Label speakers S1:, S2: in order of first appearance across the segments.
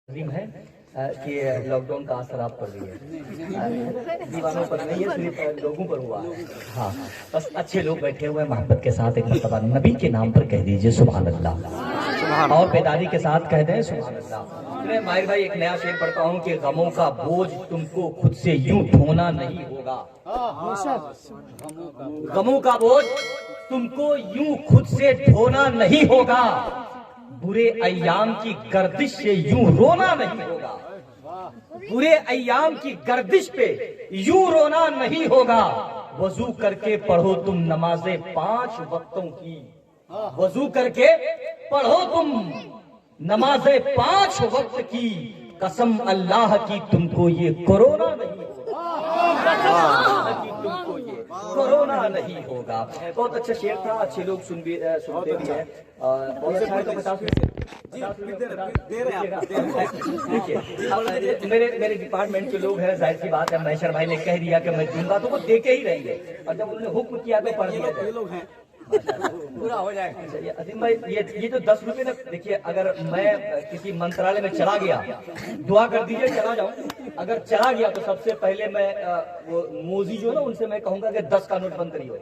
S1: عظیم ہے کہ lock down کا اثر آپ پر بھی ہے، دیوانوں پر نہیں ہے، صرف لوگوں پر ہوا ہے۔ ہاں بس اچھے لوگ بیٹھے ہوئے ہیں، محبت کے ساتھ ایک مرتبہ نبی کے نام پر کہہ دیجئے سبحان اللہ، اور بیداری کے ساتھ کہہ دیں سبحان اللہ۔ میں ماہر بھائی ایک نیا شعر پڑھتا ہوں کہ غموں کا بوجھ تم کو خود سے یوں ڈھونا نہیں ہوگا، غموں کا بوجھ تم کو یوں خود سے ڈھونا نہیں ہوگا، برے ایام کی گردش سے یوں رونا نہیں ہوگا، برے ایام کی گردش پہ یوں رونا نہیں ہوگا، وضو کر کے پڑھو تم نمازیں 5 وقتوں کی، وضو کر کے پڑھو تم نمازیں 5 وقت کی، قسم اللہ کی تم کو یہ کورونا نہیں کورونا نہیں ہوگا۔ بہت اچھا شعر تھا، اچھے لوگ سنتے بھی ہیں، بہت اچھا ہے تو 50 میرے ڈپارٹمنٹ کے لوگ ہیں، ظاہر سی بات ہے میشر بھائی نے کہہ دیا کہ میں دوں گا تو وہ دے کے ہی رہیں گے، اور جب انہوں نے حکم کیا تو پڑھ دیا پورا ہو جائے گا۔ عظیم بھائی یہ جو 10 روپے نا، دیکھیے اگر میں کسی منترالے میں چلا گیا، دعا کر دیجئے چلا جاؤں، اگر چلا گیا تو سب سے پہلے میں وہ موزی جو نا ان سے میں کہوں گا کہ 10 کا نوٹ بند کری ہو،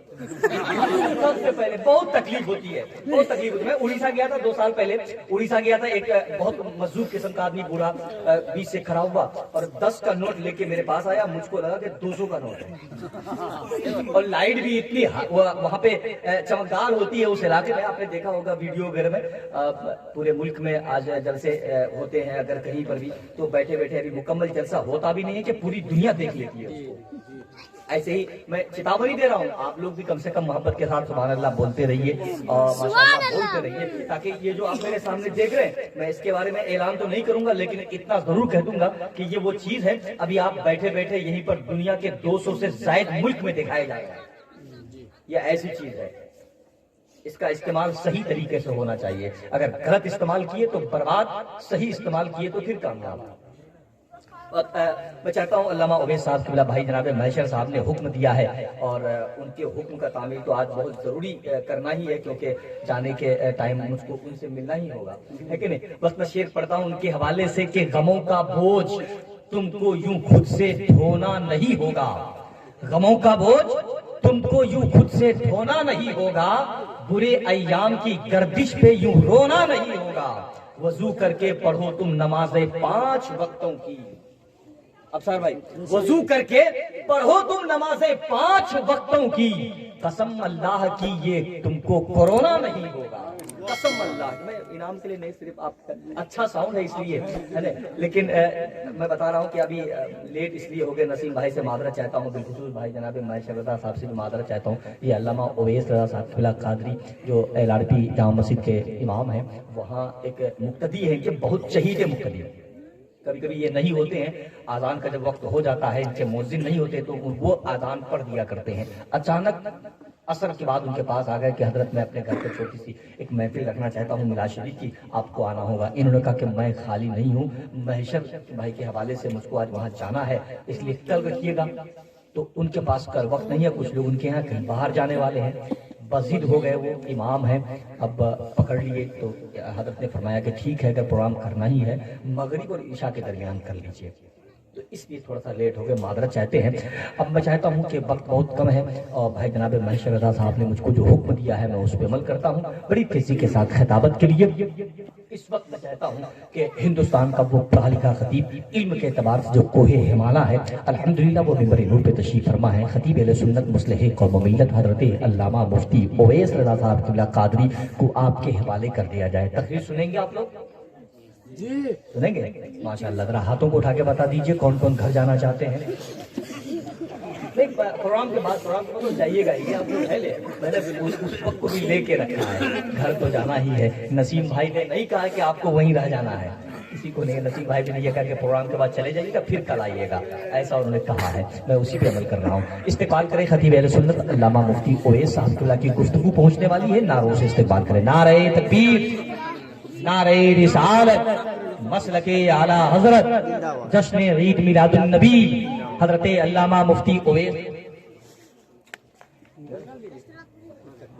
S1: سب سے پہلے بہت تکلیف ہوتی ہے، بہت تکلیف ہوتی ہے۔ میں اڑیسہ گیا تھا 2 سال پہلے، اڑیسہ گیا تھا، ایک بہت مزدور قسم کا آدمی بوڑھا بیچ سے کھڑا ہوا اور 10 کا نوٹ لے کے میرے پاس آیا، مجھ کو لگا کہ 200 کا نوٹ ہے، اور لائٹ بھی اتنی وہاں پہ چمکدار ہوتی ہے اس علاقے میں، آپ نے دیکھا ہوگا ویڈیو وغیرہ میں، پورے ملک میں آج جلسے ہوتے ہیں، اگر کہیں پر بھی تو بیٹھے بیٹھے ابھی مکمل جلسہ ہوتا بھی نہیں ہے کہ پوری دنیا دیکھ لیتی ہے اس کو۔ ایسے ہی میں چتاوری دے رہا ہوں، آپ لوگ بھی کم سے کم محبت کے ساتھ سبحان اللہ بولتے رہیے اور ماشاءاللہ بولتے رہیے، تاکہ یہ جو آپ میرے سامنے دیکھ رہے ہیں، میں اس کے بارے میں اعلان تو نہیں کروں گا لیکن اتنا ضرور کہہ دوں گا کہ یہ وہ چیز ہے ابھی آپ بیٹھے بیٹھے یہیں پر دنیا کے 200 سے زائد ملک میں دکھایا جائے گا، یہ ایسی چیز ہے، اس کا استعمال صحیح طریقے سے ہونا چاہیے، اگر غلط استعمال کیے تو برباد، صحیح استعمال کیے تو پھر کامیاب۔ میں چاہتا ہوں علامہ عبید صاحب قبلہ بھائی جناب میشر صاحب نے حکم دیا ہے اور ان کے حکم کا تعمیل تو آج بہت ضروری کرنا ہی ہے، کیونکہ جانے کے ٹائم مجھ کو ان سے ملنا ہی ہوگا، ہے کہ نہیں؟ بس میں شعر پڑھتا ہوں ان کے حوالے سے کہ غموں کا بوجھ تم کو یوں خود سے ڈھونا نہیں ہوگا، غموں کا بوجھ تم کو یوں خود سے ڈھونا نہیں ہوگا، برے ایام کی گردش پہ یوں رونا نہیں ہوگا، وضو کر کے پڑھو تم نمازیں 5 وقتوں کی۔ افسر بھائی، وضو کر کے پڑھو تم نمازیں 5 وقتوں کی، قسم اللہ کی یہ تم کو کورونا نہیں ہوگا، قسم اللہ۔ میں انعام کے لیے نہیں، صرف آپ اچھا ساؤنڈ ہے اس لیے ہے نا، لیکن میں بتا رہا ہوں کہ ابھی لیٹ اس لیے ہو گئے، نسیم بھائی سے معذرت چاہتا ہوں، بالخصوص بھائی جناب میشر رضا صاحب سے بھی معذرت چاہتا ہوں، یہ علامہ اویس رضا صاحب قبلہ قادری جو LRP جامع مسجد کے امام ہیں، وہاں ایک مقتدی ہے کہ بہت شہید مقتدی، کبھی کبھی یہ نہیں ہوتے ہیں، آذان کا جب وقت ہو جاتا ہے ان کے مؤذن نہیں ہوتے تو وہ آذان پڑھ دیا کرتے ہیں، اچانک عصر کے بعد ان کے پاس آ گئے کہ حضرت میں اپنے گھر پہ چھوٹی سی ایک محفل رکھنا چاہتا ہوں میلاد شریف کی، آپ کو آنا ہوگا۔ انہوں نے کہا کہ میں خالی نہیں ہوں، میشر بھائی کے حوالے سے مجھ کو آج وہاں جانا ہے، اس لیے کل رکھیے گا، تو ان کے پاس کل وقت نہیں ہے، کچھ لوگ ان کے یہاں کہیں باہر جانے والے ہیں، بضد ہو گئے، وہ امام ہیں، اب پکڑ لیے، تو حضرت نے فرمایا کہ ٹھیک ہے اگر پروگرام کرنا ہی ہے مغرب اور عشاء کے درمیان کر لیجئے، تو اس لیے تھوڑا سا لیٹ ہو گئے، معذرت چاہتے ہیں۔ اب میں چاہتا ہوں کہ وقت بہت کم ہے اور بھائی جناب میشر رضا صاحب نے مجھ کو جو حکم دیا ہے میں اس پہ عمل کرتا ہوں، بڑی تیزی کے ساتھ خطابت کے لیے اس وقت میں چاہتا ہوں کہ ہندوستان کا وہ پڑھا لکھا خطیب، علم کے اعتبار سے جو کوہ ہمالہ ہے، الحمدللہ وہ منبر نور پہ تشریف فرما ہے، خطیب اہل سنت مصلح قوم و ملت حضرت علامہ مفتی اویس رضا صاحب قبلہ قادری کو آپ کے حوالے کر دیا جائے۔ تقریر سنیں گے آپ لوگ؟ جی سنیں گے؟ ماشاءاللہ، ذرا ہاتھوں کو اٹھا کے بتا دیجئے کون کون گھر جانا چاہتے ہیں۔ نہیں، پروگرام کے بعد پروگرام کو تو جائیے گا ہی، آپ لوگ پہلے میں نے اس وقت کو بھی لے کے رکھا ہے، گھر تو جانا ہی ہے۔ نسیم بھائی نے نہیں کہا کہ آپ کو وہیں رہ جانا ہے، کسی کو نہیں، نسیم بھائی بھی نے یہ کہا کہ پروگرام کے بعد چلے جائیے گا پھر کل آئیے گا، ایسا انہوں نے کہا ہے، میں اسی پہ عمل کر رہا ہوں۔ استقبال کریں خطیب اہل سنت علامہ مفتی اویس صاحب اللہ کی گفتگو پہنچنے والی ہے، نعروں سے استقبال کریں، نعرہ تکبیر، نعرہ رسالت، مسلک اعلیٰ حضرت، جشن عید میلاد النبی حضرت علامہ مفتی اویس۔